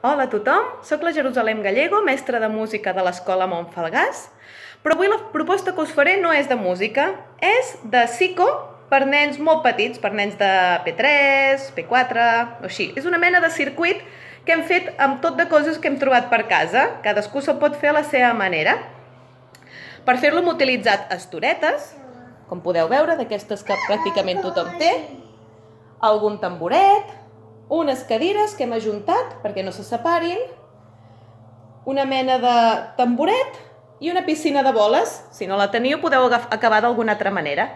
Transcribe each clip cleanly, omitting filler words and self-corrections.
Hola a tothom, soc la Jerusalem Gallego, mestra de música de l'Escola Montfalgàs, però avui la proposta que us faré no és de música, és de psico per nens molt petits, per nens de P3, P4 o així. És una mena de circuit que hem fet amb tot de coses que hem trobat per casa, cadascú se'l pot fer a la seva manera. Per fer-lo hem utilitzat estoretes, com podeu veure, d'aquestes que pràcticament tothom té, algun tamboret, unes cadires que hem ajuntat perquè no se separin, una mena de tamboret i una piscina de boles. Si no la teniu, podeu acabar d'alguna altra manera.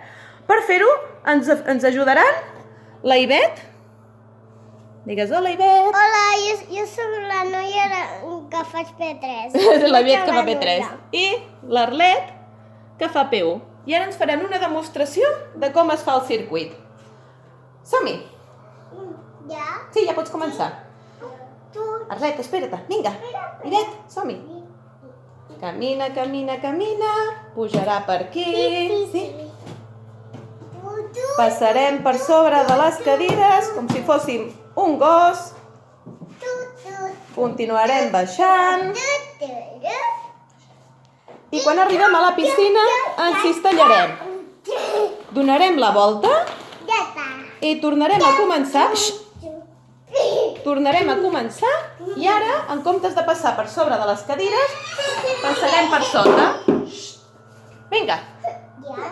Per fer-ho, ens ajudaran la Ivet. Digues, hola, Ivet. Hola, jo soc la noia que faig P3. La Ivet que fa P3. I l'Arlet que fa P1. I ara ens faran una demostració de com es fa el circuit. Som-hi! Ja? Sí, ja pots començar. Arlet, espera't, vinga. Ivet, som-hi. Camina, camina, camina. Pujarà per aquí. Sí. Passarem per sobre de les cadires com si fóssim un gos. Continuarem baixant. I quan arribem a la piscina ens cistellarem. Donarem la volta Ja està. i tornarem a començar. Tornarem a començar i ara, en comptes de passar per sobre de les cadires, passarem per sota. Vinga. Ja.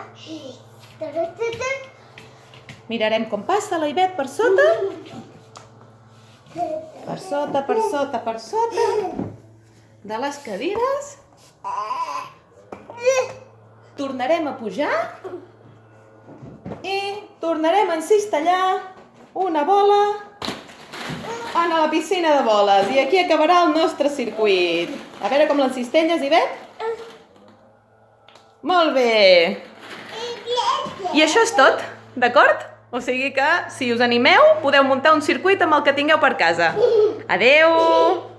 Mirarem com passa la Ivet per sota. Per sota, per sota, per sota de les cadires. Tornarem a pujar i tornarem a encistellar una bola a la piscina de boles. I aquí acabarà el nostre circuit. A veure com l'encistelles, Ivet. Molt bé. I això és tot, d'acord? O sigui que, si us animeu, podeu muntar un circuit amb el que tingueu per casa. Adeu!